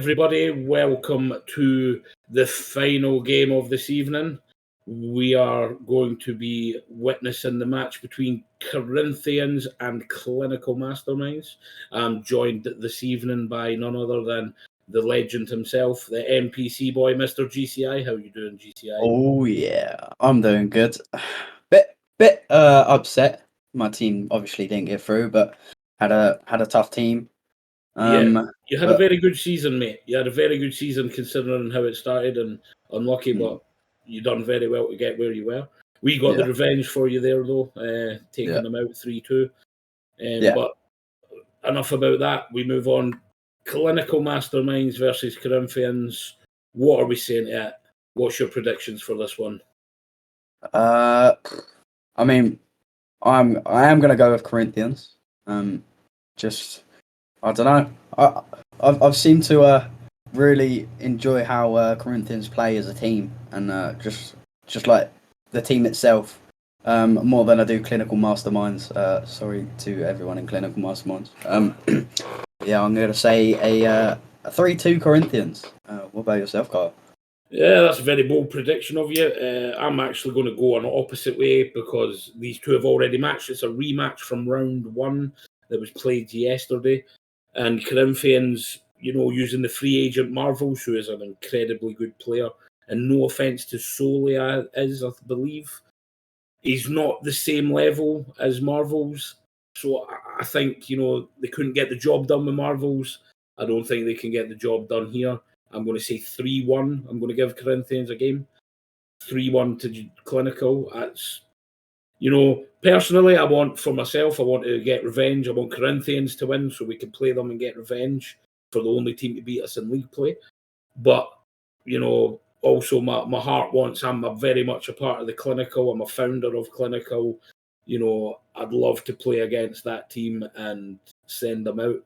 everybody. Welcome to the final game of this evening. We are going to be witnessing the match between Corinthians and Clinical Masterminds. I'm joined this evening by none other than the legend himself, the NPC boy, Mr. GCI. How are you doing, GCI? Oh yeah, I'm doing good. Bit upset. My team obviously didn't get through, but had a tough team. You had a very good season, mate. You had a very good season considering how it started, and unlucky, but you done very well to get where you were. We got the revenge for you there, though, taking them out 3-2. But enough about that. We move on. Clinical Masterminds versus Corinthians. What are we saying to it? What's your predictions for this one? I mean, I am gonna go with Corinthians. Just I don't know. I've seemed to really enjoy how Corinthians play as a team, and just like the team itself, more than I do Clinical Masterminds. Sorry to everyone in Clinical Masterminds. Yeah, I'm gonna say a 3-2 Corinthians. What about yourself, Kyle? Yeah, that's a very bold prediction of you. I'm actually going to go an opposite way because these two have already matched. It's a rematch from round one that was played yesterday. And Corinthians, using the free agent Marvels, who is an incredibly good player. And no offence to Solia I believe. He's not the same level as Marvels. So I think, they couldn't get the job done with Marvels. I don't think they can get the job done here. I'm going to say 3-1. I'm going to give Corinthians a game. 3-1 to Clinical. That's, personally, I want to get revenge. I want Corinthians to win so we can play them and get revenge for the only team to beat us in league play. But, also my heart wants, I'm very much a part of the Clinical. I'm a founder of Clinical. I'd love to play against that team and send them out.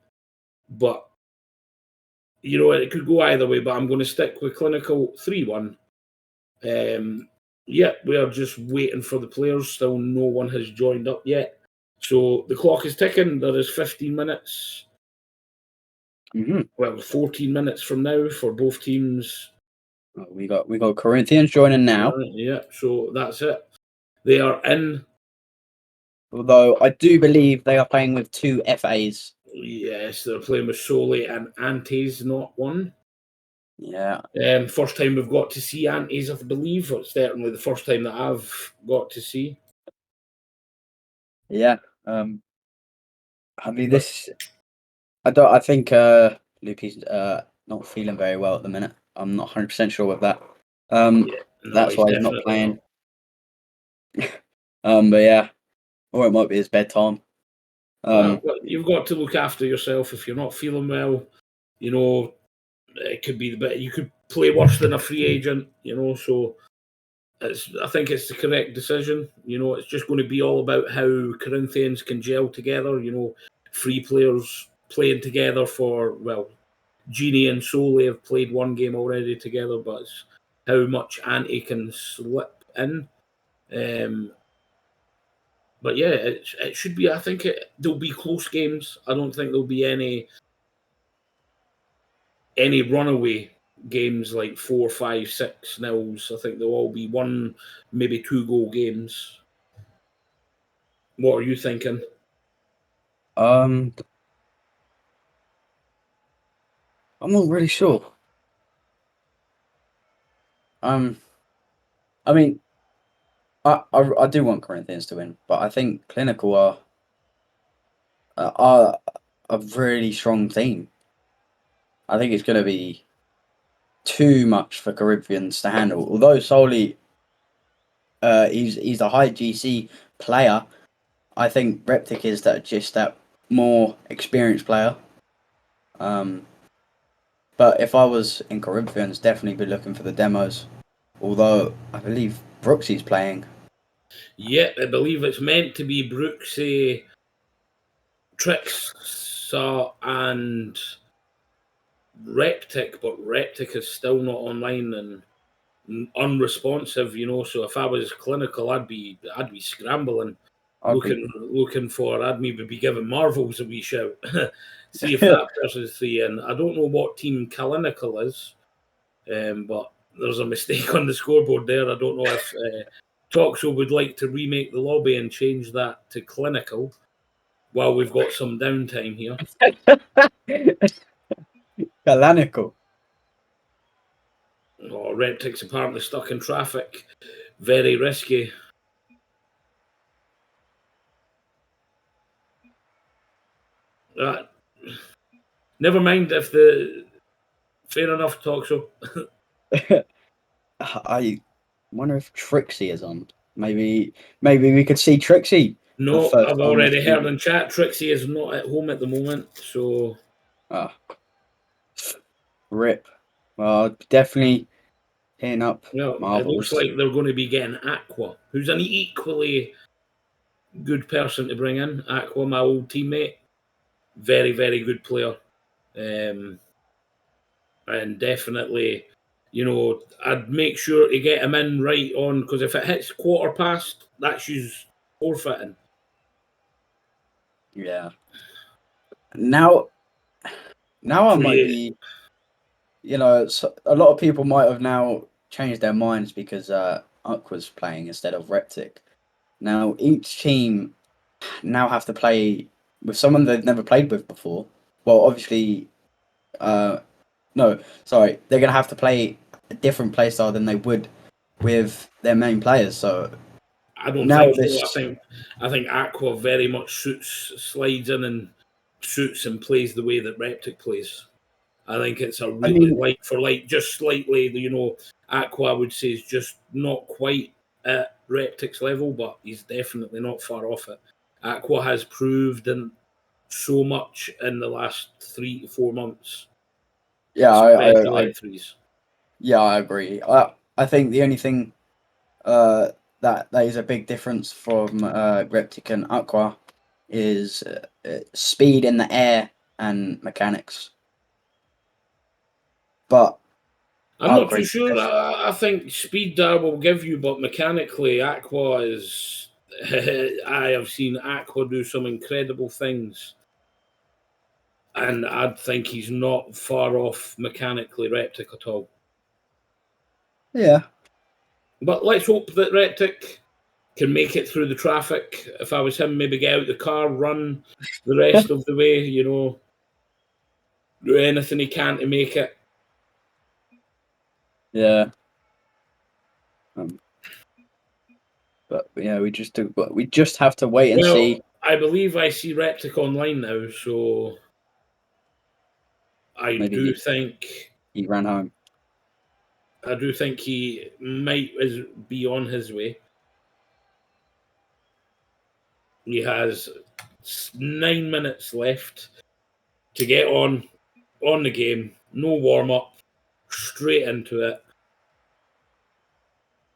But it could go either way, but I'm going to stick with Clinical 3-1. We are just waiting for the players. Still no one has joined up yet. So the clock is ticking. There is 15 minutes. Well, 14 minutes from now for both teams. We got Corinthians joining now. Yeah, so that's it. They are in. Although I do believe they are playing with two FAs. Yes, they're playing with Soli and Antes, not one. Yeah. First time we've got to see Antes, I believe. It's certainly the first time that I've got to see. Yeah. I mean, I think Loopy's not feeling very well at the minute. I'm not 100% sure with that. That's why he's not playing. But yeah, or it might be his bedtime. Well, you've got to look after yourself. If you're not feeling well, it could be you could play worse than a free agent, so I think it's the correct decision. It's just going to be all about how Corinthians can gel together, free players playing together Genie and Soli have played one game already together, but it's how much Ante can slip in. But yeah, it should be. I think there'll be close games. I don't think there'll be any runaway games like 4, 5, 6 nils. I think they'll all be 1, maybe 2 goal games. What are you thinking? I'm not really sure. I mean, I do want Corinthians to win, but I think Clinical are a really strong team. I think it's going to be too much for Corinthians to handle. Although Soli, he's a high GC player, I think Reptic is that more experienced player. But if I was in Corinthians, definitely be looking for the demos. Although I believe Brooksies playing. Yeah, I believe it's meant to be Brooksies, Trixa, and Reptic, but Reptic is still not online and unresponsive. So if I was Clinical, I'd be scrambling, looking for. I'd maybe be giving Marvels a wee shout, See if that person's 3 in. I don't know what team Kalinical is, but there's a mistake on the scoreboard there. I don't know if Toxo would like to remake the lobby and change that to clinical while we've got some downtime here. Kalanical. Oh, Reptic's apparently stuck in traffic. Very risky. Never mind if the... Fair enough, Toxo. I wonder if Trixie is on. Maybe we could see Trixie. No, I've already heard in chat Trixie is not at home at the moment, so... Rip. Well, definitely hitting up Well, Marvels. it looks like they're going to be getting Aqua, who's an equally good person to bring in. Aqua, my old teammate. Very, very good player. And definitely, I'd make sure to get him in right on, because if it hits quarter past, that's you forfeiting. Yeah. Now I might be, a lot of people might have now changed their minds because Aqua's playing instead of Reptic. Now each team now have to play with someone they've never played with before. Well, obviously, they're gonna have to play a different playstyle than they would with their main players. So I don't think so. I think Aqua very much slides in and suits and plays the way that Reptic plays. I think it's a really light for light, just slightly. Aqua I would say is just not quite at Reptic's level, but he's definitely not far off it. Aqua has proved so much in the last 3 to 4 months. Yeah, I agree. I think the only thing that is a big difference from Reptic and Aqua is speed in the air and mechanics. But I'm not too sure. I think speed will give you, but mechanically, Aqua is. I have seen Aqua do some incredible things, and I think he's not far off mechanically Reptic at all. Yeah. But let's hope that Reptic can make it through the traffic. If I was him, maybe get out the car, run the rest of the way, do anything he can to make it. Yeah. But yeah, we just have to wait and see. I believe I see Reptic online now, so I do think he ran home. I do think he might be on his way. He has 9 minutes left to get on the game. No warm up, straight into it.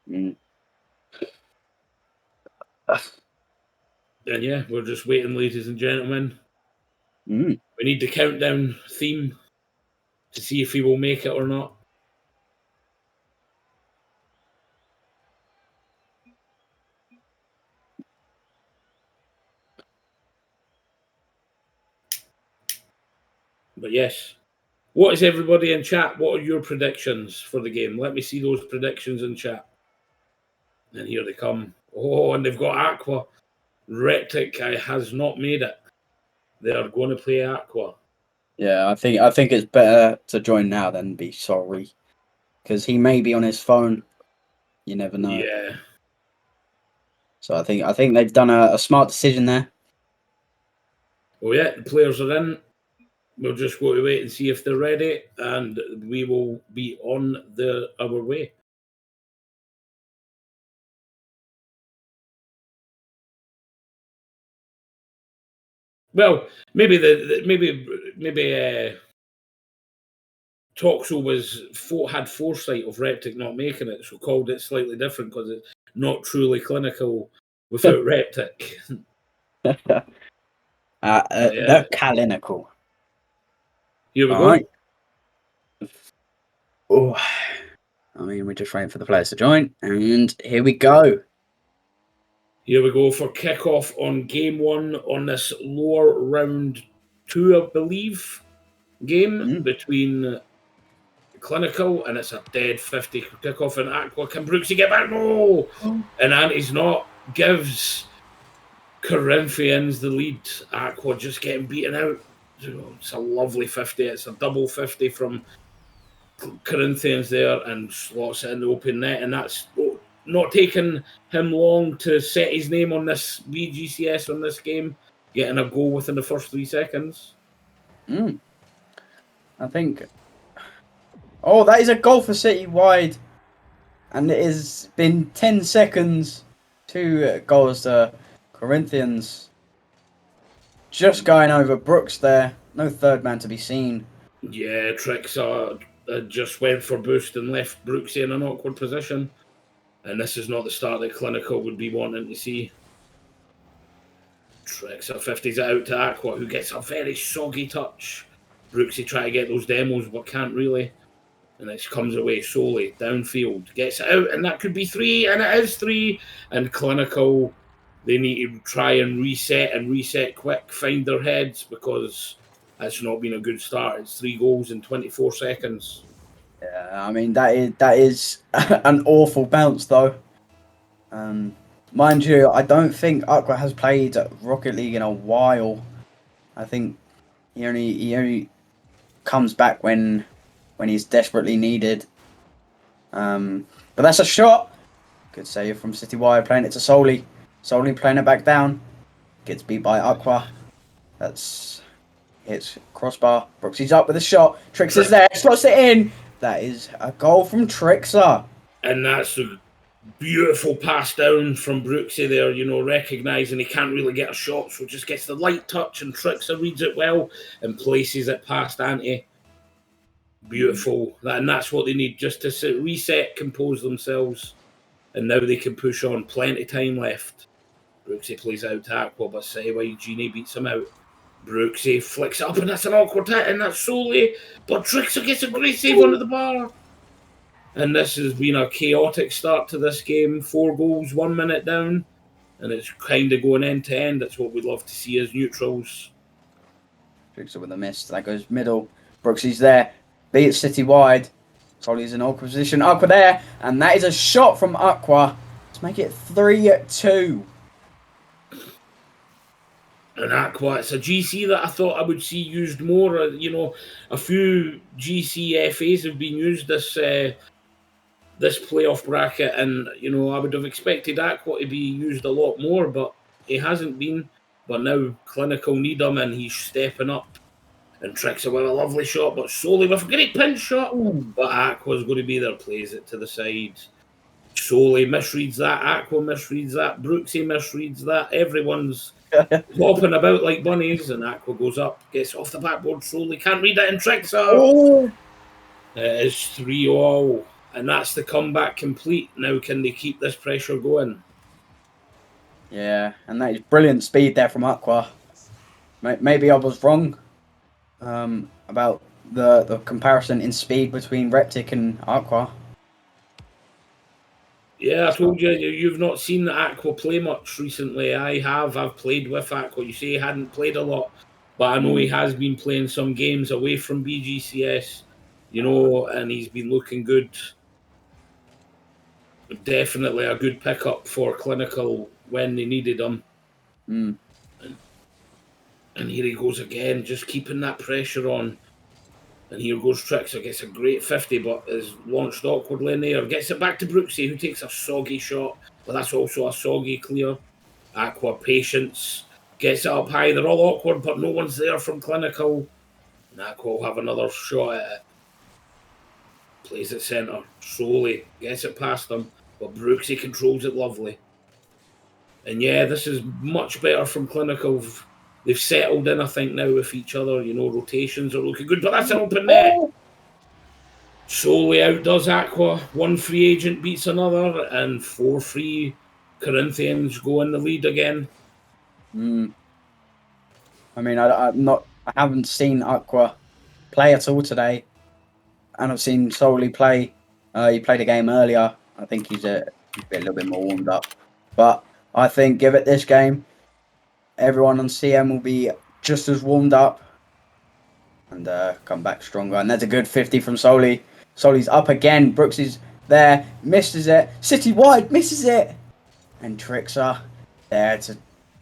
And yeah, we're just waiting, ladies and gentlemen. We need the countdown theme to see if he will make it or not. But yes, what is everybody in chat? What are your predictions for the game? Let me see those predictions in chat. And here they come. Oh, and they've got Aqua. Reptic has not made it. They are going to play Aqua. Yeah, I think it's better to join now than be sorry, because he may be on his phone. You never know. Yeah. So I think they've done a smart decision there. Oh yeah, the players are in. We'll just go to wait and see if they're ready, and we will be on our way. Well, maybe Toxo had foresight of Reptic not making it, so called it slightly different because it's not truly clinical without Reptic. The Kalinical. Here we go. Right. Oh, I mean, we're just waiting for the players to join, and here we go. Here we go for kickoff on game 1 on this lower round 2, I believe, game between Clinical, and it's a dead 50 kickoff, and Aqua, can Brooksy get back? No! And Anti's not, gives Corinthians the lead. Aqua just getting beaten out. It's a lovely 50. It's a double 50 from Corinthians there, and slots it in the open net, and that's not taking him long to set his name on this BGCS on this game, getting a goal within the first 3 seconds. I think. Oh, that is a goal for City wide, and it has been 10 seconds. 2 goals to Corinthians. Just going over Brooks there. No third man to be seen. Yeah, Tricks just went for boost and left Brooksy in an awkward position. And this is not the start that Clinical would be wanting to see. Tricks 50s it out to Aqua, who gets a very soggy touch. Brooksy trying to get those demos, but can't really. And it comes away solely downfield. Gets it out, and that could be 3, and it is 3. And Clinical, they need to try and reset quick, find their heads, because it's not been a good start. It's 3 goals in 24 seconds. Yeah, I mean, that is an awful bounce, though. Mind you, I don't think Aqua has played Rocket League in a while. I think he only comes back when he's desperately needed. But that's a shot. Good save from City Wide, playing it to Soli. Soli playing it back down. Gets beat by Aqua. That's hits crossbar. Brooksy's up with a shot. Trix is there. Slots it in. That is a goal from Trixer. And that's a beautiful pass down from Brooksy there, recognising he can't really get a shot, so just gets the light touch, and Trixer reads it well and places it past Anti. Beautiful. And that's what they need, just to reset, compose themselves, and now they can push on. Plenty of time left. Brooksy plays out to Aqua, but Citywide Genie beats him out. Brooksy flicks it up, and that's an awkward hit, and that's Soli, but Trixer gets a great save under the bar. And this has been a chaotic start to this game. 4 goals, 1 minute down, and it's kind of going end to end. That's what we'd love to see as neutrals. Trixer with a miss. That goes middle. Brooksy's there. Beats City wide. Soli's in awkward position. Aqua there, and that is a shot from Aqua to make it 3-2. And Aqua, it's a GC that I thought I would see used more. A few GCFAs have been used this playoff bracket, and I would have expected Aqua to be used a lot more, but he hasn't been. But now Clinical need him, and he's stepping up. And Trixer with a lovely shot, but Soli with a great pinch shot. But Aqua's going to be there, plays it to the side. Soli misreads that, Aqua misreads that, Brooksy misreads that. Everyone's hopping about like bunnies, and Aqua goes up, gets off the backboard. Soli can't read it, and Trixer. It is 3-0, and that's the comeback complete. Now can they keep this pressure going? Yeah, and that is brilliant speed there from Aqua. Maybe I was wrong about the comparison in speed between Reptic and Aqua. Yeah, I told you, you've not seen Aqua play much recently. I have. I've played with Aqua. You say he hadn't played a lot, but I know he has been playing some games away from BGCS, and he's been looking good. Definitely a good pickup for Clinical when they needed him. And here he goes again, just keeping that pressure on. And here goes Trixer, gets a great 50, but is launched awkwardly in the air. Gets it back to Brooksy, who takes a soggy shot, but that's also a soggy clear. Aqua, patience, gets it up high. They're all awkward, but no one's there from Clinical. And Aqua will have another shot at it. Plays it centre. Soli gets it past them, but Brooksy controls it lovely. And yeah, this is much better from Clinical. They've settled in, I think, now with each other. Rotations are looking good, but that's an open net. Soli outdoes Aqua. 1 free agent beats another, and 4 free Corinthians go in the lead again. I mean, I haven't seen Aqua play at all today, and I've seen Soli play. He played a game earlier. I think he's a little bit more warmed up, but I think give it this game, everyone on CM will be just as warmed up, and come back stronger. And that's a good 50 from Soli. Soli's up again. Brooksies there, misses it. City wide, misses it. And Trixer there to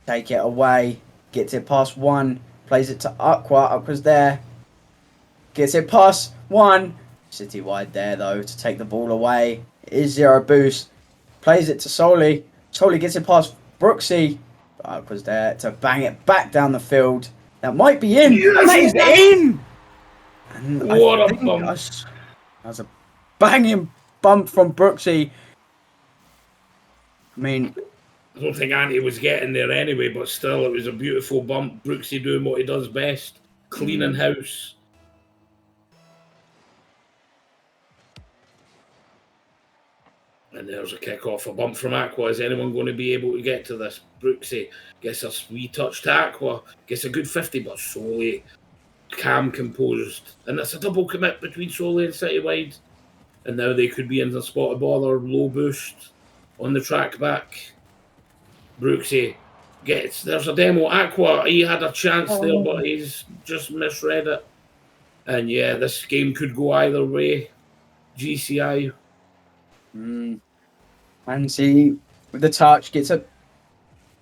take it away. Gets it past one. Plays it to Aqua. Aqua's there. Gets it past one. City wide there, though, to take the ball away. It is 0 boost. Plays it to Soli. Soli gets it past Brooksy. But Aqua's there to bang it back down the field. That might be in. Yes, That is in! And what I a bump. that was a banging bump from Brooksy. I mean, I don't think Andy was getting there anyway, but still, it was a beautiful bump. Brooksy doing what he does best, cleaning house. And there's a kick-off, a bump from Aqua. Is anyone going to be able to get to this? Brooksy gets a wee touch to Aqua, gets a good 50, but Soli, calm, composed. And it's a double commit between Soli and Citywide. And now they could be in the spot of bother, low boost on the track back. Brooksy gets, there's a demo. Aqua, he had a chance there, but he's just misread it. And yeah, this game could go either way. GCI. And see, with the touch, gets it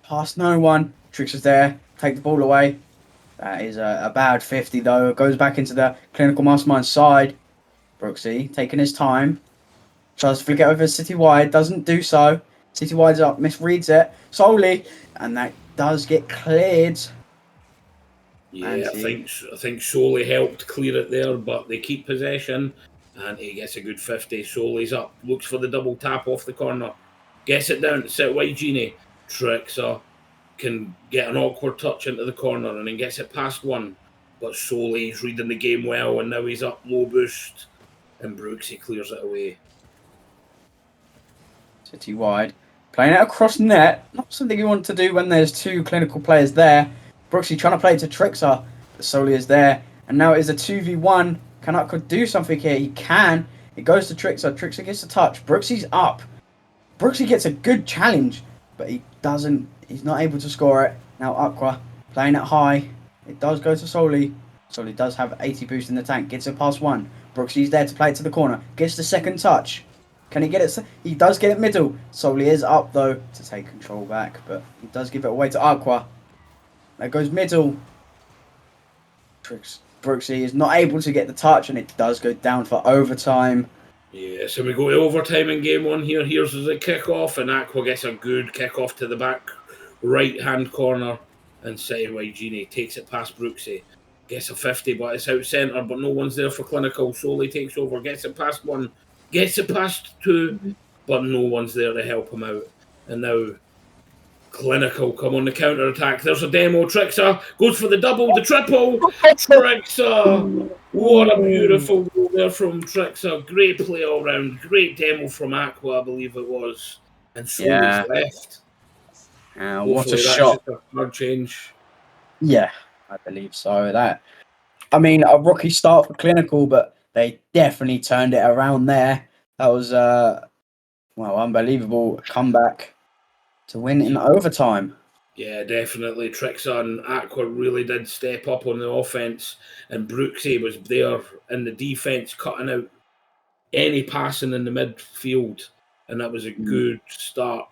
past no one. Trix is there, take the ball away. That is a bad 50 though. It goes back into the Clinical Mastermind side. Brooksy taking his time. Tries to flick it over City Wide, doesn't do so. City Wide's up, misreads it solely, and that does get cleared. Yeah, I think Soli helped clear it there, but they keep possession. And he gets a good 50. Soli's up, looks for the double tap off the corner. Gets it down to Citywide Genie. Trixer can get an awkward touch into the corner and then gets it past one. But Soli's reading the game well, and now he's up low boost. And Brooksy clears it away. City Wide. Playing it across net. Not something you want to do when there's two clinical players there. Brooksy trying to play it to Trixer. But Soli is there. And now it is a 2v1. Can Aqua do something here? He can. It goes to Trixer. Trixer gets a touch. Brooksy's up. Brooksy gets a good challenge, but he doesn't. He's not able to score it. Now Aqua playing it high. It does go to Soli. Soli does have 80 boost in the tank. Gets it past one. Brooksy's there to play it to the corner. Gets the second touch. Can he get it? He does get it middle. Soli is up though to take control back, but he does give it away to Aqua. That goes middle. Brooksy is not able to get the touch, and it does go down for overtime. Yeah, so we go to overtime in game one here. Here's the kick-off, and Aqua gets a good kick-off to the back right-hand corner, and Citywide Genie takes it past Brooksy. Gets a 50, but it's out-centre, but no one's there for clinical. Soli takes over, gets it past one, gets it past two, but no one's there to help him out. And now clinical come on the counter-attack. There's a demo. Trixer goes for the double, the triple. Trixer! What a beautiful goal there from Trixer. Great play all round. Great demo from Aqua, I believe it was. And Soli's left. What a shot. Just a hard change. Yeah, I believe so. I mean, a rocky start for clinical, but they definitely turned it around there. That was, unbelievable comeback to win in overtime. Yeah, definitely. Trixer and Aqua really did step up on the offense, and Brooksy was there in the defense, cutting out any passing in the midfield, and that was a good start.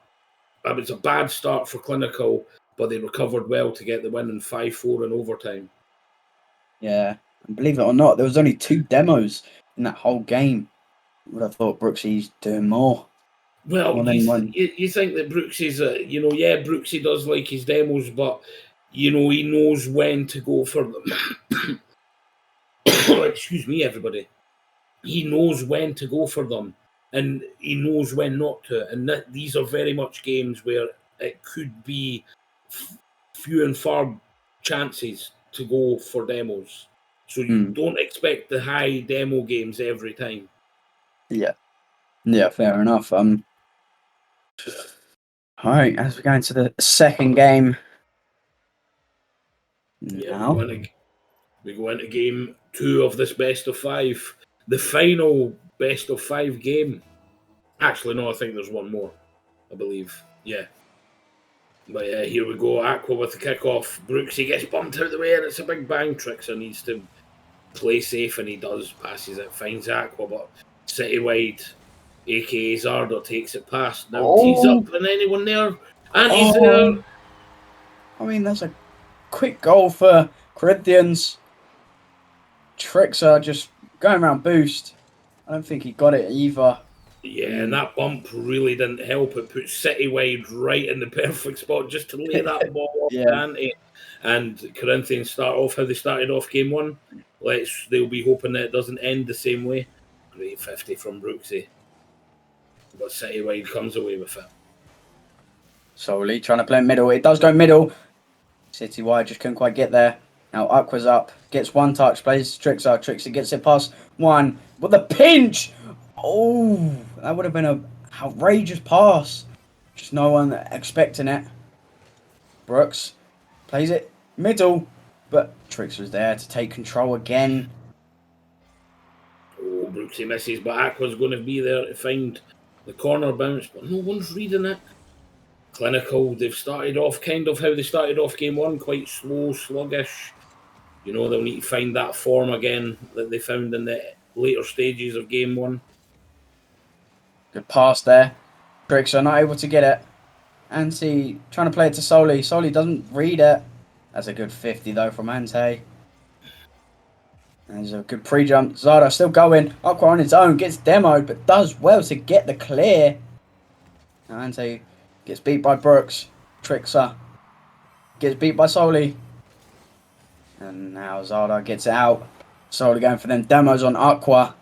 That was a bad start for clinical, but they recovered well to get the win in 5-4 in overtime. Yeah, and believe it or not, there was only 2 demos in that whole game. I would have thought Brooksy's doing more. Well, you think that Brooksy's, Brooksy does like his demos, but, he knows when to go for them. Excuse me, everybody. He knows when to go for them, and he knows when not to. And these are very much games where it could be few and far chances to go for demos. So you don't expect the high demo games every time. Yeah, fair enough. All right, as we go into the second game. Yeah, we go into game 2 of this best of 5. The final best of 5 game. Actually, no, I think there's one more, I believe. Yeah. But yeah, here we go. Aqua with the kickoff. Brooksy gets bumped out of the way, and it's a big bang. Trixer needs to play safe, and he does, passes it, finds Aqua, but City wide, aka Zarda, takes it past. Now tees up, and anyone there? And he's there. I mean, that's a quick goal for Corinthians. Trickser just going around boost. I don't think he got it either. Yeah, and that bump really didn't help. It put City wide right in the perfect spot just to lay that ball off Dante. And Corinthians start off how they started off game one. They'll be hoping that it doesn't end the same way. Great 50 from Brooksy. But City wide comes away with it. Solely trying to play middle. It does go middle. City wide just couldn't quite get there. Now Aqua's up. Gets one touch. Plays Trickser. Trickser gets it past one. With a pinch! Oh, that would have been an outrageous pass. Just no one expecting it. Brooks plays it middle. But Trickser's there to take control again. Oh, Brooksy misses. But Aqua's going to be there to find the corner bounce. But no one's reading it. Clinical. They've started off kind of how they started off game one. Quite slow, sluggish. You know, they'll need to find that form again that they found in the later stages of game one. Good pass there. Trickser not able to get it. Ante trying to play it to Soli. Soli doesn't read it. That's a good 50 though from Ante. There's a good pre-jump. Zarda still going. Aqua on his own. Gets demoed but does well to get the clear. Now Ante gets beat by Brooks. Trickser gets beat by Soli. And now Zarda gets it out. Soli going for them demos on Aqua.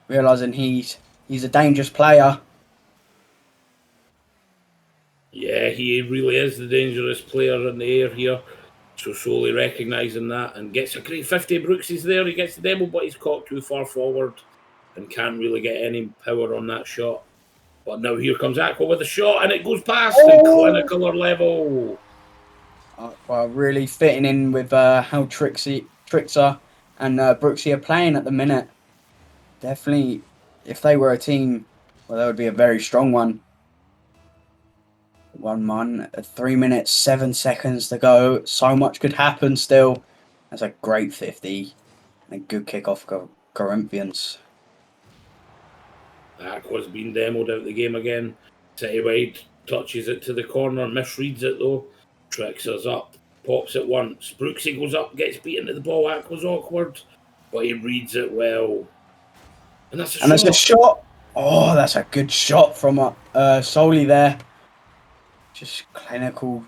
Realising he's a dangerous player. Yeah, he really is the dangerous player in the air here. So Soli recognising that and gets a great 50. Brooks is there. He gets the demo, but he's caught too far forward and can't really get any power on that shot. But now here comes Aqua with a shot and it goes past the clinical level. Aqua really fitting in with how Trickser and Brooksy are playing at the minute. Definitely, if they were a team, well, that would be a very strong one. 1-1, 3 minutes, 7 seconds to go. So much could happen still. That's a great 50 and a good kick-off for Corinthians. Aqua's been demoed out the game again. City wide touches it to the corner, misreads it though. Trickser's up, pops it once. Brooksy goes up, gets beaten to the ball. Aqua's awkward, but he reads it well. And that's a shot. Oh, that's a good shot from Soli there. Just clinical.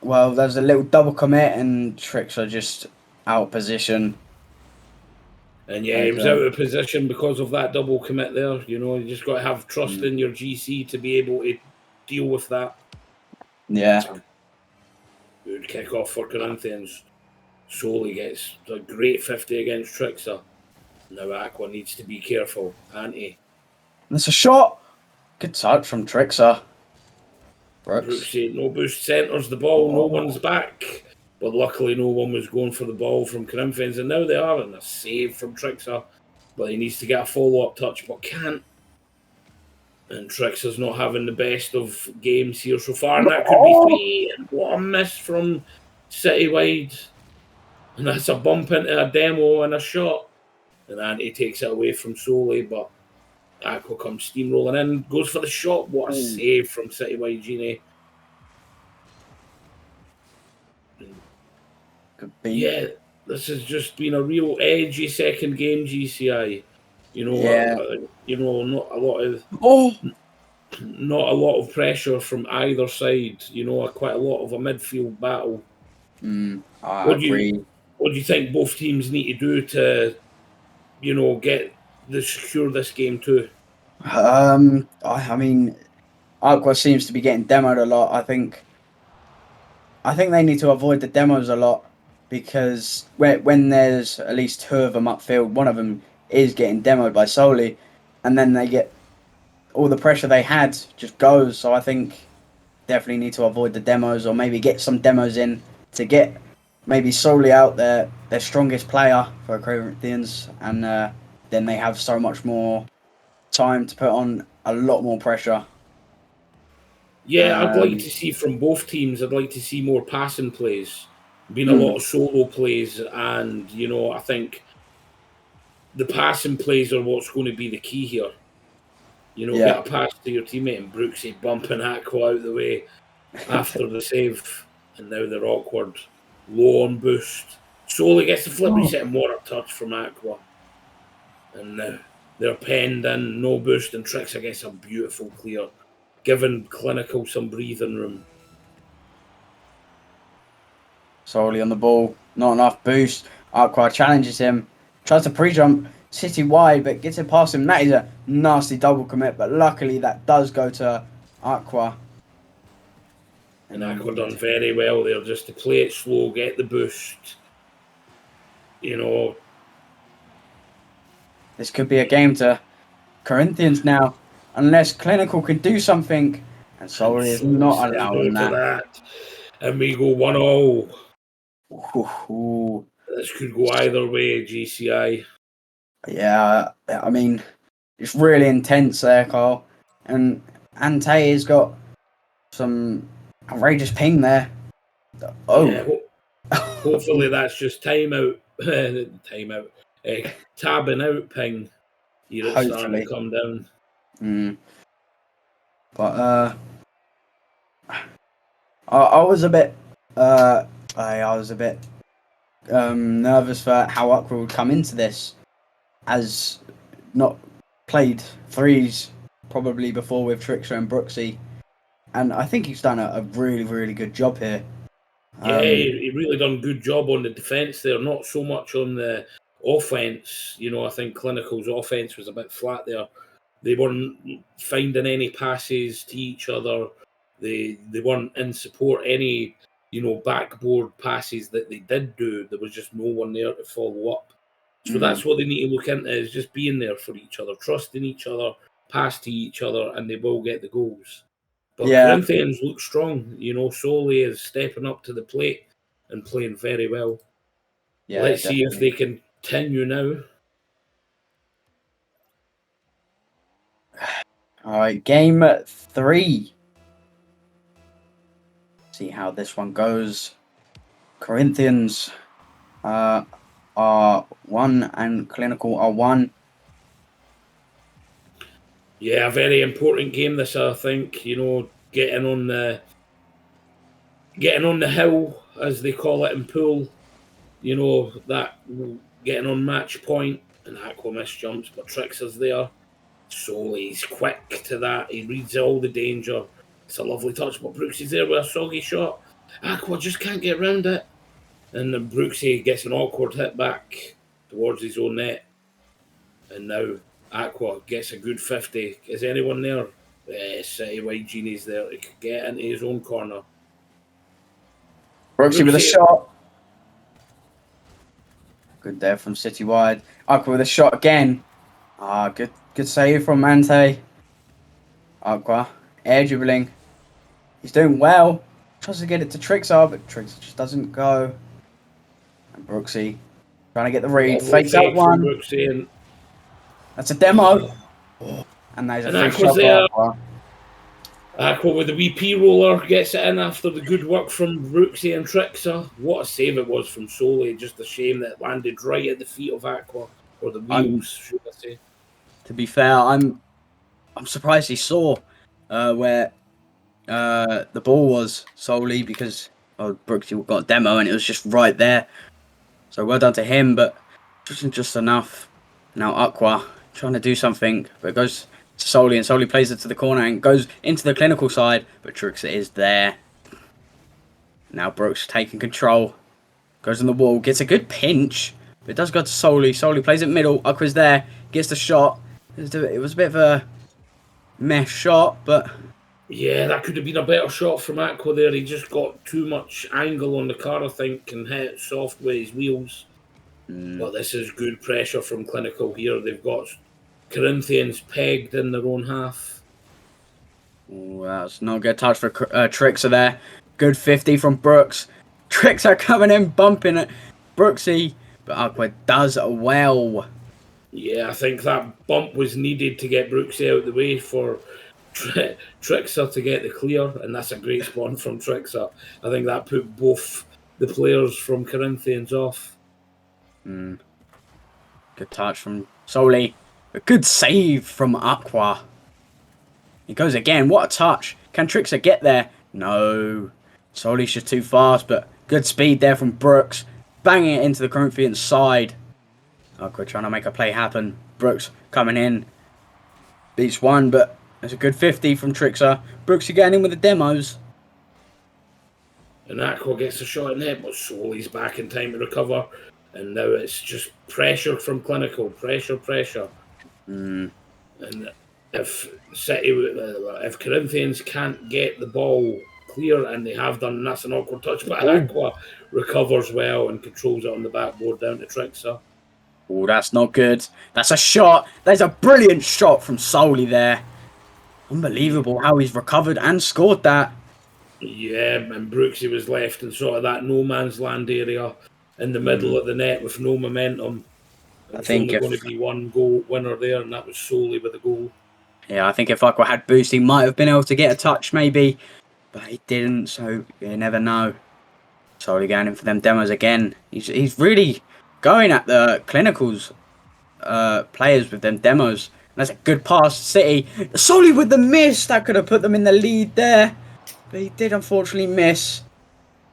Well, there's a little double commit and Trickser just out of position. And yeah, he was out of position because of that double commit there. You know, you just got to have trust in your GC to be able to deal with that. Yeah. Good kick off for Corinthians. Soli gets a great 50 against Trickser. Now Aqua needs to be careful. Ante. That's a shot. Good touch from Trickser. Brooks. No boost, centres the ball. No one's back. But luckily no one was going for the ball from Corinthians. And now they are in a save from Trickser. But he needs to get a follow-up touch, but can't. And Trickser's not having the best of games here so far. And that could be 3. And what a miss from City wide. And that's a bump into a demo and a shot. And Ante takes it away from Soli, but Aqua comes steamrolling in, goes for the shot. What a save from City wide, Genie. Yeah, this has just been a real edgy second game, GCI. You know, not a lot of pressure from either side. You know, quite a lot of a midfield battle. I agree. What do you think both teams need to do to, you know, secure this game too? I mean, Aqua seems to be getting demoed a lot. I think they need to avoid the demos a lot because when there's at least 2 of them upfield, one of them is getting demoed by Soli, and then they get all the pressure they had just goes. So I think definitely need to avoid the demos or maybe get some demos in to get maybe Soli out their strongest player for Corinthians, and then they have so much more time to put on a lot more pressure. Yeah, I'd like to see from both teams. I'd like to see more passing plays. Been a lot of solo plays, and you know, I think the passing plays are what's going to be the key here. You know, Yeah. get a pass to your teammate, and Brooksy bumping Aqua out the way after the save, and now they're awkward. Low on boost. Solely gets the flip reset and water touch from Aqua. And now they're penned in, no boost, and Tricks against a beautiful clear, giving Clinical some breathing room. Solely on the ball, not enough boost. Aqua challenges him, tries to pre-jump City wide, but gets it past him. That is a nasty double commit, but luckily that does go to Aqua. And Aqua done very well there, just to play it slow, get the boost. You know, this could be a game to Corinthians now, unless Clinical can do something, and Solely is not allowing that. And we go 1-0. Ooh. This could go either way, GCI. Yeah, I mean, it's really intense there, Carl. And Ante has got some outrageous ping there. Oh. Yeah, hopefully that's just timeout. Tabbing out ping. It's starting to come down. But I was a bit nervous for how Aqua would come into this, as not played threes probably before with Trickster and Brooksy, and I think he's done a really, really good job here. Yeah, he really done a good job on the defence there, not so much on the offence. I think Clinical's offence was a bit flat there. They weren't finding any passes to each other. They weren't in support any, backboard passes that they did do. There was just no one there to follow up. So that's what they need to look into, is just being there for each other, trusting each other, pass to each other, and they will get the goals. But Corinthians look strong. Solely is stepping up to the plate and playing very well. Yeah, let's see if they continue now. All right, game 3. See how this one goes. Corinthians are 1 and Clinical are 1. Yeah, a very important game this, I think. Getting on the hill, as they call it in pool. That getting on match point, and Aqua miss jumps, but Tricks is there. Solely, he's quick to that. He reads all the danger. It's a lovely touch, but Brooksy's there with a soggy shot. Aqua just can't get around it. And then Brooksy gets an awkward hit back towards his own net. And now Aqua gets a good 50. Is anyone there? City White Genie's there. He could get into his own corner. Brooksy with a shot. Good there from City Wide. Aqua with a shot again. Good save from Ante. Aqua air dribbling. He's doing well. Tries to get it to Trixar, but Trixar just doesn't go. And Brooksy trying to get the read. Fakes out one. That's a demo. And there's a free shot for Aqua. Aqua with the VP roller gets it in after the good work from Brooksy and Trixar. What a save it was from Solely. Just a shame that it landed right at the feet of Aqua. Or the wheels, should I say. To be fair, I'm surprised he saw where the ball was, solely because Brooksy got a demo and it was just right there. So well done to him, but just enough. Now Aqua trying to do something, but it goes to Solely, and Solely plays it to the corner and goes into the Clinical side, but Trixar is there. Now Brooks taking control, goes on the wall, gets a good pinch, but it does go to Solely. Solely plays it middle, Aqua's there, gets the shot. It was a bit of a mess shot, but yeah, that could have been a better shot from Aqua there. He just got too much angle on the car, I think, and hit it soft with his wheels. But this is good pressure from Clinical here. They've got Corinthians pegged in their own half. Oh, that's not a good touch for Trixar there. Good 50 from Brooks. Trixar coming in, bumping at Brooksy, but Aqua does well. Yeah, I think that bump was needed to get Brooksy out of the way for Trixar to get the clear, and that's a great spawn from Trixar. I think that put both the players from Corinthians off. Good Good touch from Soli. A good save from Aqua. He goes again. What a touch. Can Trixer get there? No. Soli's just too fast, but good speed there from Brooks. Banging it into the Corinthians side. Aqua trying to make a play happen. Brooks coming in. Beats one, but there's a good 50 from Trixer. Brooks, you getting in with the demos. And Aqua gets a shot in net, but Soli's back in time to recover. And now it's just pressure from Clinical. Pressure. And if Corinthians can't get the ball clear, and they have done, and that's an awkward touch, but Aqua recovers well and controls it on the backboard down to Trixer. Oh, that's not good. That's a shot. There's a brilliant shot from Soli there. Unbelievable how he's recovered and scored that. Yeah, and Brooksy was left in sort of that no man's land area in the middle of the net with no momentum. I think there's going to be one goal winner there, and that was Soli with a goal. Yeah, I think if Aqua had boost, he might have been able to get a touch maybe, but he didn't, so you never know. Soli going in for them demos again. He's really going at the Clinicals players with them demos. And that's a good pass to City. Soli with the miss. That could have put them in the lead there. But he did unfortunately miss.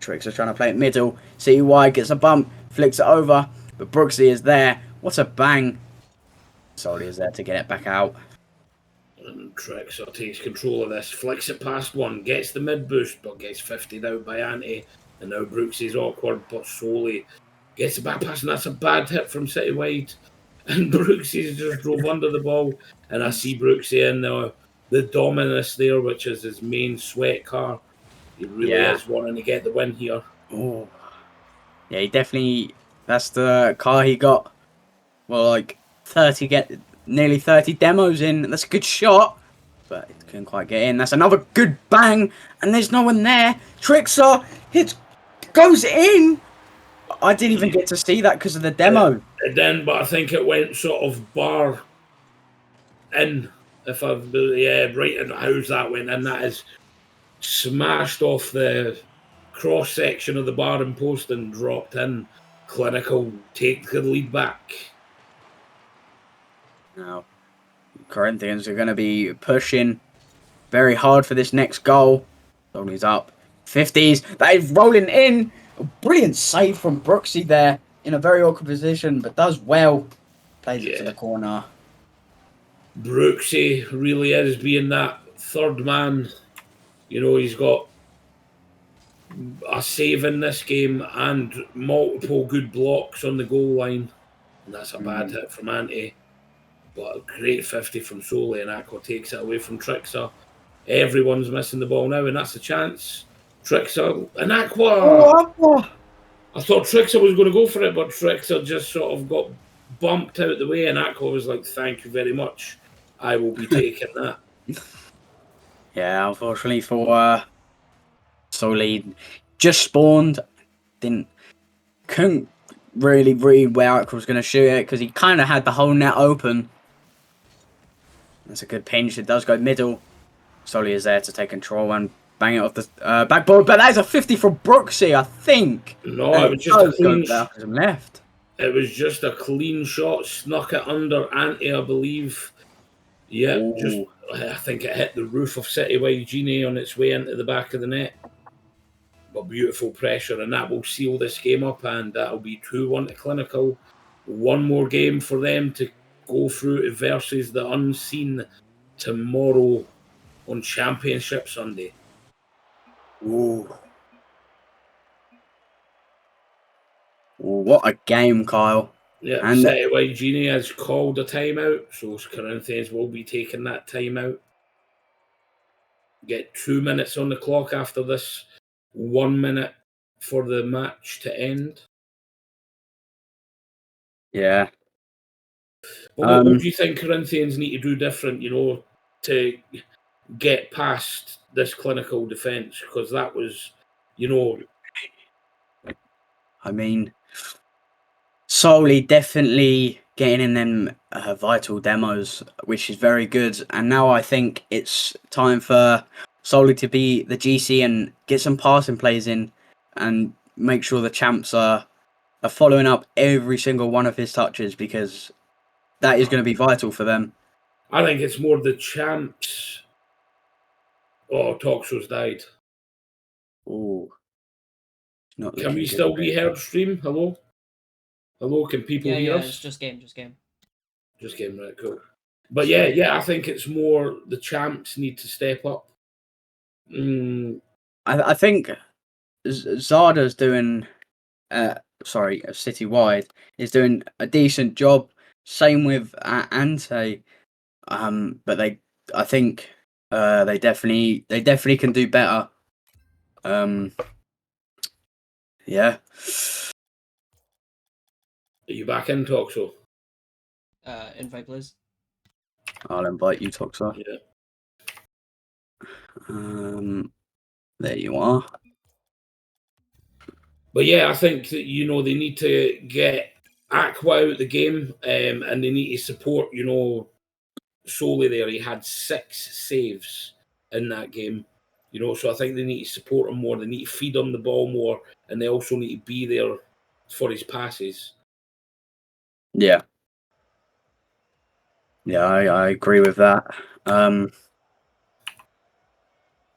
Trixer trying to play it middle. City wide gets a bump. Flicks it over. But Brooksy is there. What a bang. Soli is there to get it back out. And Trixer takes control of this. Flicks it past one. Gets the mid boost. But gets 50'd out by Ante. And now Brooksy's awkward. But Soli gets a back pass, and that's a bad hit from City wide. And Brooksy just drove under the ball. And I see Brooksy in the Dominus there, which is his main sweat car. He really is wanting to get the win here. Oh, yeah, he definitely. That's the car he got. Well, like nearly 30 demos in. That's a good shot, but it couldn't quite get in. That's another good bang, and there's no one there. Trixer goes in. I didn't even get to see that because of the demo. It didn't, but I think it went sort of bar in. Right in how's that went in. That is smashed off the cross section of the bar and post and dropped in. Clinical take the lead back. Now, Corinthians are going to be pushing very hard for this next goal. Soli's up. 50s. That is rolling in. A brilliant save from Brooksy there in a very awkward position, but does well. Plays it to the corner. Brooksy really is being that third man. You know, he's got a save in this game and multiple good blocks on the goal line. And that's a bad hit from Ante. But a great 50 from Soli, and Aqua takes it away from Trixer. Everyone's missing the ball now, and that's a chance. Trixer and Aqua. Oh, Aqua. I thought Trixer was going to go for it, but Trixer just sort of got bumped out the way, and Aqua was like, "Thank you very much. I will be taking that." Yeah, unfortunately for Soli, just spawned. Couldn't really read where Aqua was going to shoot it because he kind of had the whole net open. That's a good pinch. It does go middle. Soli is there to take control and bang it off the backboard, but that is a 50 from Brooksy, I think. No, it was just a clean left. It was just a clean shot, snuck it under Ante, I believe. Yeah, I think it hit the roof of City Wide Genie on its way into the back of the net. But beautiful pressure, and that will seal this game up, and that'll be 2-1 to Clinical. One more game for them to go through versus the Unseen tomorrow on Championship Sunday. Ooh. What a game, Kyle. Yeah, and City Wide Genie has called a timeout, so Corinthians will be taking that timeout. Get 2 minutes on the clock after this. 1 minute for the match to end. Yeah. Well, what do you think Corinthians need to do different, to get past this Clinical defence? Because that was, I mean, Soli definitely getting in them vital demos, which is very good. And now I think it's time for Soli to be the GC and get some passing plays in and make sure the champs are following up every single one of his touches, because that is going to be vital for them. I think it's more the champs. Oh, talk show's died. Oh, can we still be heard stream? Hello? Hello, can people hear us? It's just game. Just game, right, cool. But yeah, I think it's more the champs need to step up. I think Zada's doing, Citywide is doing a decent job. Same with Ante, but I think they definitely can do better. Yeah. Are you back in talk show? Invite please. I'll invite you, Toxa. Yeah. There you are. But yeah, I think that they need to get Aqua out the game, and they need to support Solely there. He had 6 saves in that game, so I think they need to support him more. They need to feed him the ball more, and they also need to be there for his passes. Yeah, I agree with that. I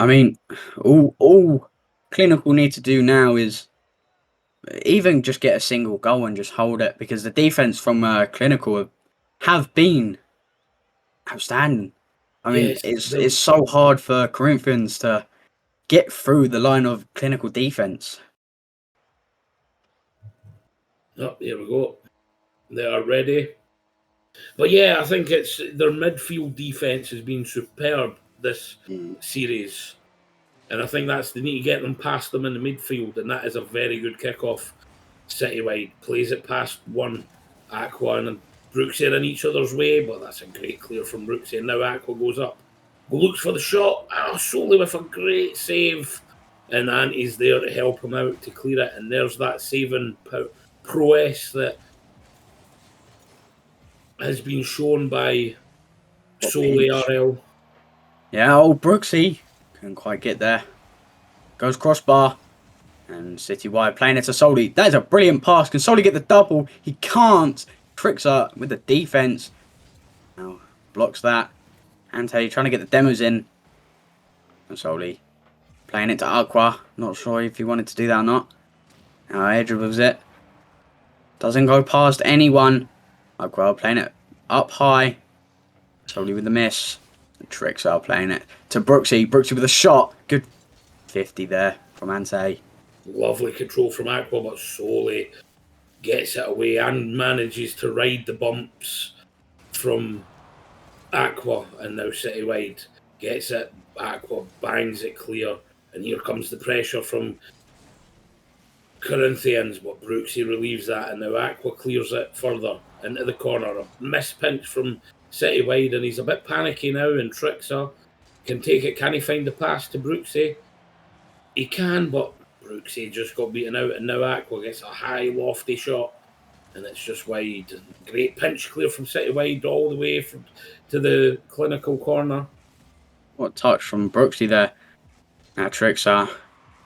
mean, all Clinical need to do now is even just get a single goal and just hold it, because the defense from Clinical have been outstanding. I mean, it's so hard for Corinthians to get through the line of Clinical defense. Oh, here we go. They are ready. But yeah, I think it's their midfield defense has been superb this series. And I think they need to get them past them in the midfield, and that is a very good kickoff. Citywide plays it past one, Aqua and Brooksy are in each other's way, but that's a great clear from Brooksy. And now Aqua goes up, looks for the shot. Solely with a great save, and Ante's there to help him out to clear it. And there's that saving prowess that has been shown by Solely RL. Yeah, Brooksy couldn't quite get there. Goes crossbar. And Citywide playing it to Soli. That is a brilliant pass. Can Soli get the double? He can't. Tricks her with the defense. Now blocks that. Ante trying to get the demos in. And Soli playing it to Aqua. Not sure if he wanted to do that or not. Now air dribbles it. Doesn't go past anyone. Aqua playing it up high. Soli with the miss. And Tricks are playing it to Brooksy. Brooksy with a shot. Good 50 there from Ante. Lovely control from Aqua, but Solely gets it away and manages to ride the bumps from Aqua, and now Citywide gets it. Aqua bangs it clear, and here comes the pressure from Corinthians, but Brooksy relieves that, and now Aqua clears it further into the corner. A miss pinch from Citywide, and he's a bit panicky now, and Trickser can take it. Can he find the pass to Brooksy? He can, but Brooksy just got beaten out, and now Aqua gets a high, lofty shot, and it's just wide. Great pinch clear from Citywide all the way to the Clinical corner. What touch from Brooksy there. Now Trixar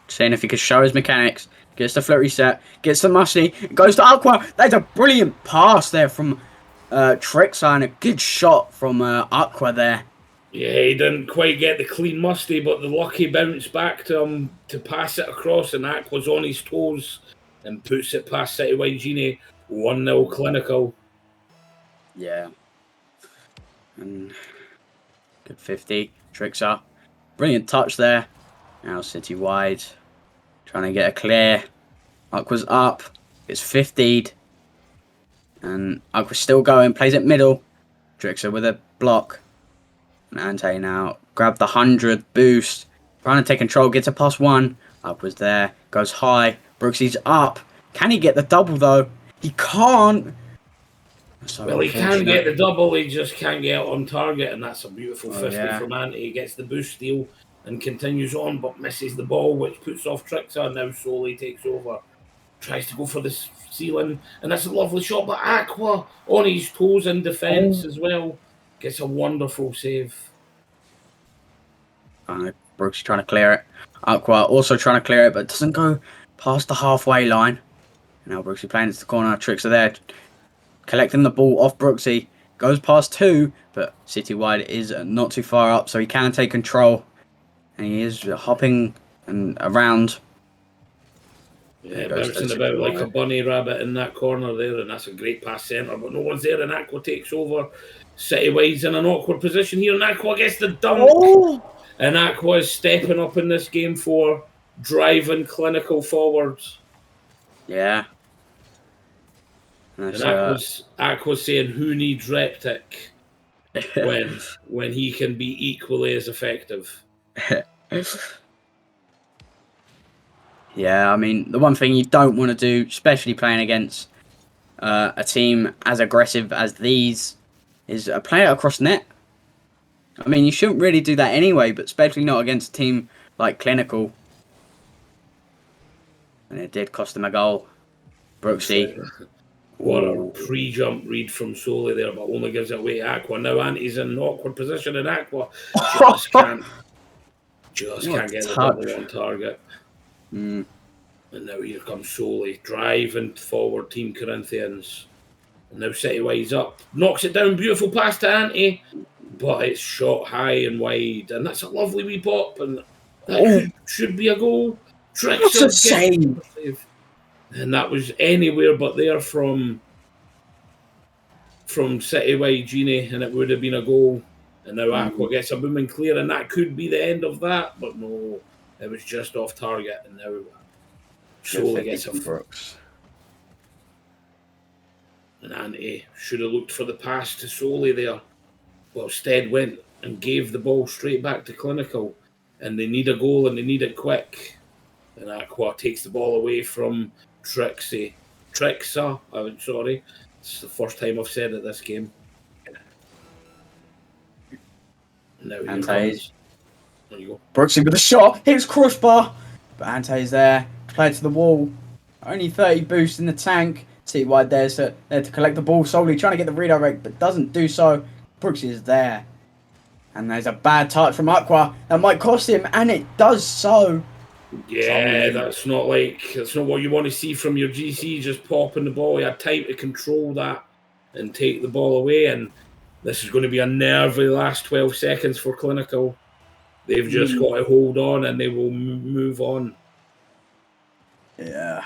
seeing if he could show his mechanics. Gets the flurry set, gets the musty, goes to Aqua. That's a brilliant pass there from Trixar, and a good shot from Aqua there. Yeah, he didn't quite get the clean musty, but the lucky bounce back to him to pass it across, and Aqua's on his toes and puts it past Citywide Genie. 1-0 Clinical. Yeah. And good 50. Trixar. Brilliant touch there. Now Citywide. Trying to get a clear. Aqua's up. It's 50'd. And Aqua's still going. Plays it middle. Trixar with a block. And Ante now grab the 100 boost. Trying to take control. Gets a +1. Aqua's there. Goes high. Brooksy's up. Can he get the double though? He can't. So well, he can get the double. He just can't get it on target. And that's a beautiful 50 from Ante. He gets the boost steal and continues on, but misses the ball, which puts off Trixar. Now Solely takes over. Tries to go for the ceiling. And that's a lovely shot. But Aqua on his toes in defence as well. Gets a wonderful save. Brooks trying to clear it. Aqua also trying to clear it, but doesn't go past the halfway line. Now Brooksy playing into the corner. Tricks are there. Collecting the ball off Brooksy. goes past 2, but Citywide is not too far up, so he can take control. And he is hopping and around. Yeah, bouncing about like a bunny rabbit in that corner there, and that's a great pass centre, but no one's there, and Aqua takes over. Citywide's in an awkward position here, and Aqua gets the dunk. Oh! And Aqua is stepping up in this game for driving clinical forwards. Yeah. And Aqua's saying, who needs Reptic when he can be equally as effective? Yeah, I mean, the one thing you don't want to do, especially playing against a team as aggressive as these, is play it across net. I mean, you shouldn't really do that anyway, but especially not against a team like Clinical. And it did cost him a goal. Brooksy. What a pre-jump read from Soli there, but only gives it away to Aqua. Now Anti's in an awkward position, and Aqua just can't get the double on target. And now here comes Soli, driving forward Team Corinthians. And now Citywide's up. Knocks it down, beautiful pass to Anti, but it's shot high and wide. And that's a lovely wee pop, and that should be a goal. What a save! And that was anywhere but there from Citywide Genie, and it would have been a goal. And now Aqua gets a booming clear, and that could be the end of that, but no, it was just off target, and now Soli gets a Brooks. And Anti should have looked for the pass to Soli there, but instead went and gave the ball straight back to Clinical, and they need a goal and they need it quick. And Aqua takes the ball away from Trixa. Sorry. It's the first time I've said it this game. And now here comes. There you go. Brooksy with a shot. Hits crossbar. But Ante's there. Played to the wall. Only 30 boost in the tank. Citywide there to collect the ball. Solely trying to get the redirect, but doesn't do so. Brooksy is there. And there's a bad touch from Aqua. That might cost him, and it does so. Yeah, that's not what you want to see from your GC, just popping the ball. You had time to control that and take the ball away, and this is going to be a nervy last 12 seconds for Clinical. They've just got to hold on, and they will move on. Yeah,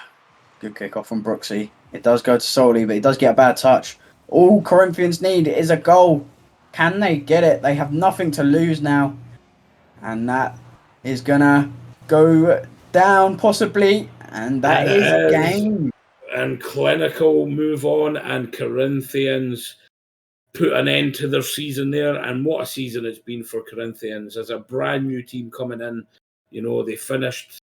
good kick-off from Brooksy. It does go to Soli, but he does get a bad touch. All Corinthians need is a goal. Can they get it? They have nothing to lose now. And that is going to go down possibly, and that is game. And Clinical move on, and Corinthians put an end to their season there. And what a season it's been for Corinthians as a brand new team coming in. You know, they finished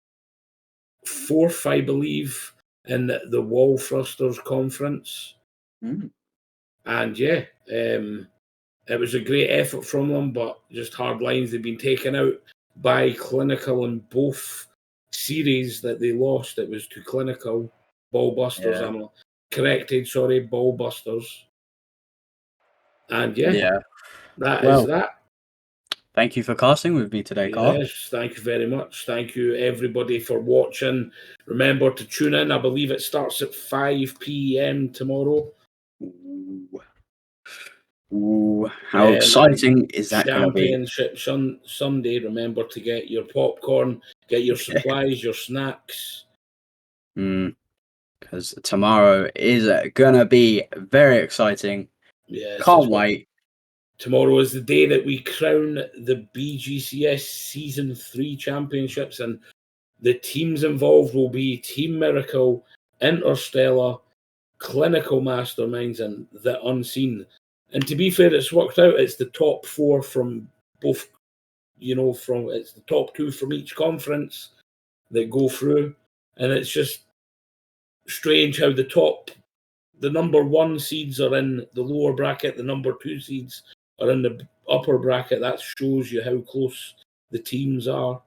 4th, I believe, in the Wall Thrusters conference. And yeah, it was a great effort from them, but just hard lines. They've been taken out by Clinical in both series that they lost. It was to Clinical. Ballbusters. Yeah. I'm corrected, sorry, Ballbusters. And that is that. Thank you for casting with me today, Carl. Yes, thank you very much. Thank you, everybody, for watching. Remember to tune in. I believe it starts at 5 p.m. tomorrow. Ooh, how exciting is that going to be? Championship Sunday. Remember to get your popcorn, get your supplies, your snacks. Because tomorrow is going to be very exciting. Yes, can't wait. Tomorrow is the day that we crown the BGCS Season 3 Championships, and the teams involved will be Team Miracle, Interstellar, Clinical Masterminds, and The Unseen. And to be fair, it's worked out. It's the top 4 from both, it's the top 2 from each conference that go through. And it's just strange how the number 1 seeds are in the lower bracket, the number 2 seeds are in the upper bracket. That shows you how close the teams are.